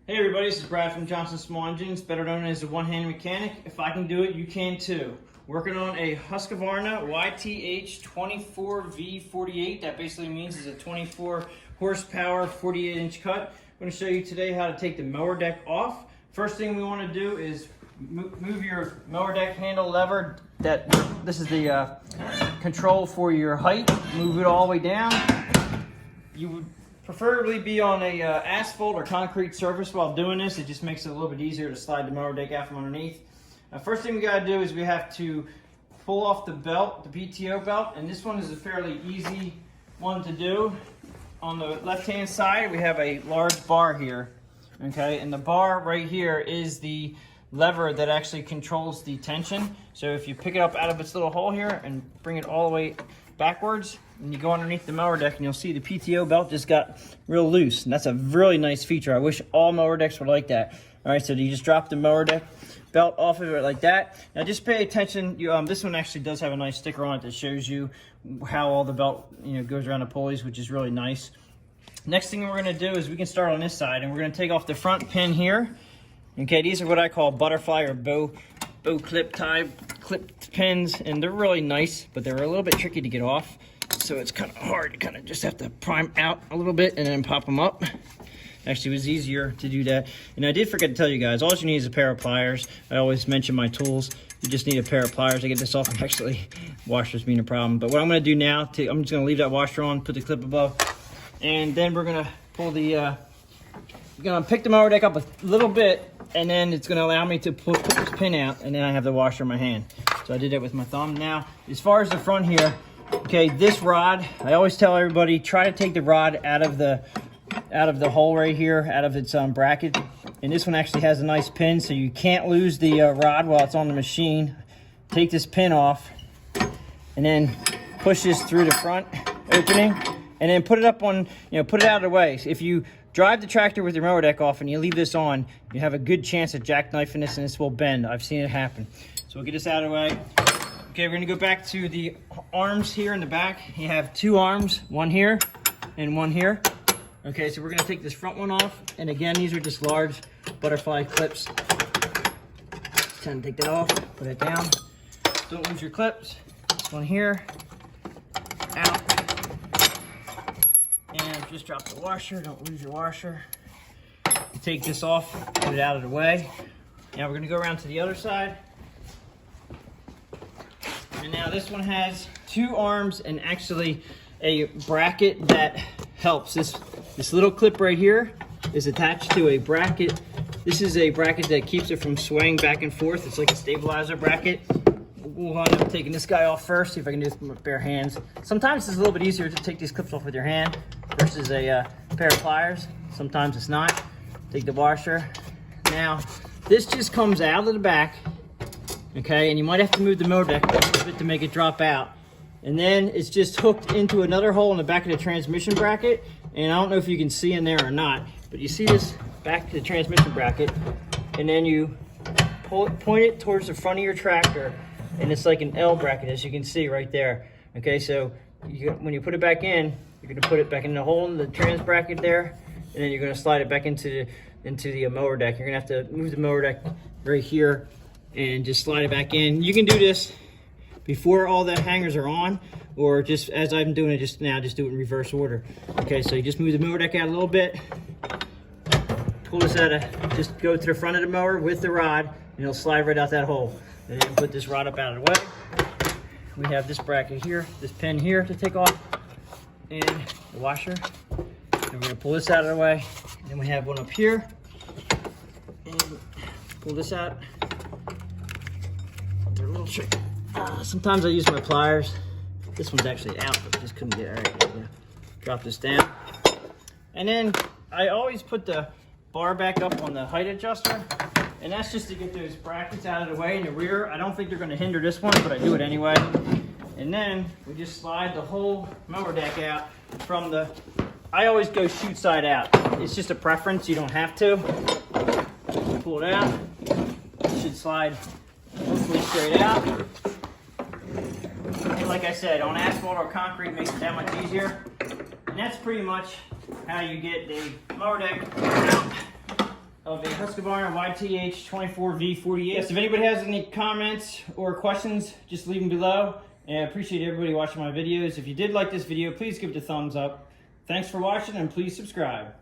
Hey everybody, this is Brad from Johnson Small Engines, better known as the one-hand mechanic. If I can do it, you can too. Working on a Husqvarna YTH 24V48. That basically means it's a 24 horsepower, 48-inch cut. I'm going to show you today how to take the mower deck off. First thing we want to do is move your mower deck handle lever. This is the control for your height. Move it all the way down. You would preferably be on a asphalt or concrete surface while doing this. It just makes it a little bit easier to slide the mower deck out from underneath. First thing we got to do is we have to pull off the belt, the PTO belt, and this one is a fairly easy one to do. On the left-hand side, we have a large bar here, okay? And the bar right here is the lever that actually controls the tension. So if you pick it up out of its little hole here and bring it all the way backwards, and you go underneath the mower deck, and you'll see the PTO belt just got real loose, and that's a really nice feature. I wish all mower decks were like that. All right, so you just drop the mower deck belt off of it like that. Now just pay attention. This one actually does have a nice sticker on it that shows you how all the belt goes around the pulleys, which is really nice. Next thing we're going to do is we can start on this side, and we're going to take off the front pin here. Okay, these are what I call butterfly or bow clip type clipped pins, and they're really nice, but they're a little bit tricky to get off. So it's kind of hard. You kind of just have to prime out a little bit and then pop them up. Actually, it was easier to do that. And I did forget to tell you guys, all you need is a pair of pliers. I always mention my tools. You just need a pair of pliers to get this off. Actually, washers being a problem. But what I'm going to do now, I'm just going to leave that washer on, put the clip above, and then we're going to pull the, going to pick the mower deck up a little bit, and then it's going to allow me to put this pin out, and then I have the washer in my hand. So I did that with my thumb. Now, as far as the front here, okay, this rod, I always tell everybody, try to take the rod out of the hole right here, out of its bracket. And this one actually has a nice pin, so you can't lose the rod while it's on the machine. Take this pin off, and then push this through the front opening, and then put it up on, put it out of the way. If you drive the tractor with your mower deck off and you leave this on, you have a good chance of jackknifing this, and this will bend. I've seen it happen. So we'll get this out of the way. Okay, we're gonna go back to the arms here in the back. You have two arms, one here and one here. Okay, so we're gonna take this front one off. And again, these are just large butterfly clips. Tend to take that off, put it down. Don't lose your clips. This one here, out. And just drop the washer, don't lose your washer. Take this off, put it out of the way. Now we're gonna go around to the other side. And now this one has two arms and actually a bracket that helps. This little clip right here is attached to a bracket. This is a bracket that keeps it from swaying back and forth. It's like a stabilizer bracket. We'll end up taking this guy off first, see if I can do this with my bare hands. Sometimes it's a little bit easier to take these clips off with your hand versus a pair of pliers. Sometimes it's not. Take the washer. Now, this just comes out of the back. Okay, and you might have to move the mower deck a little bit to make it drop out. And then it's just hooked into another hole in the back of the transmission bracket. And I don't know if you can see in there or not, but you see this back to the transmission bracket, and then you point it towards the front of your tractor, and it's like an L bracket, as you can see right there. Okay, so when you put it back in, you're gonna put it back in the hole in the trans bracket there, and then you're gonna slide it back into the mower deck. You're gonna have to move the mower deck right here and just slide it back in. You can do this before all the hangers are on, or just as I'm doing it just now, just do it in reverse order. Okay, so you just move the mower deck out a little bit, pull this out just go to the front of the mower with the rod, and it'll slide right out that hole. And then put this rod up out of the way. We have this bracket here, this pin here to take off, and the washer. And we're gonna pull this out of the way. And then we have one up here, and pull this out. They're a little tricky. Sometimes I use my pliers. This one's actually out, but I just couldn't get it. All right, yeah. Drop this down. And then I always put the bar back up on the height adjuster, and that's just to get those brackets out of the way in the rear. I don't think they're gonna hinder this one, but I do it anyway. And then we just slide the whole mower deck out from the, I always go chute side out. It's just a preference, you don't have to. Pull it out. It should slide hopefully straight out. And like I said, on asphalt or concrete, it makes it that much easier. And that's pretty much how you get the mower deck out of a Husqvarna YTH 24V48. Yes, if anybody has any comments or questions, just leave them below. And I appreciate everybody watching my videos. If you did like this video, please give it a thumbs up. Thanks for watching, and please subscribe.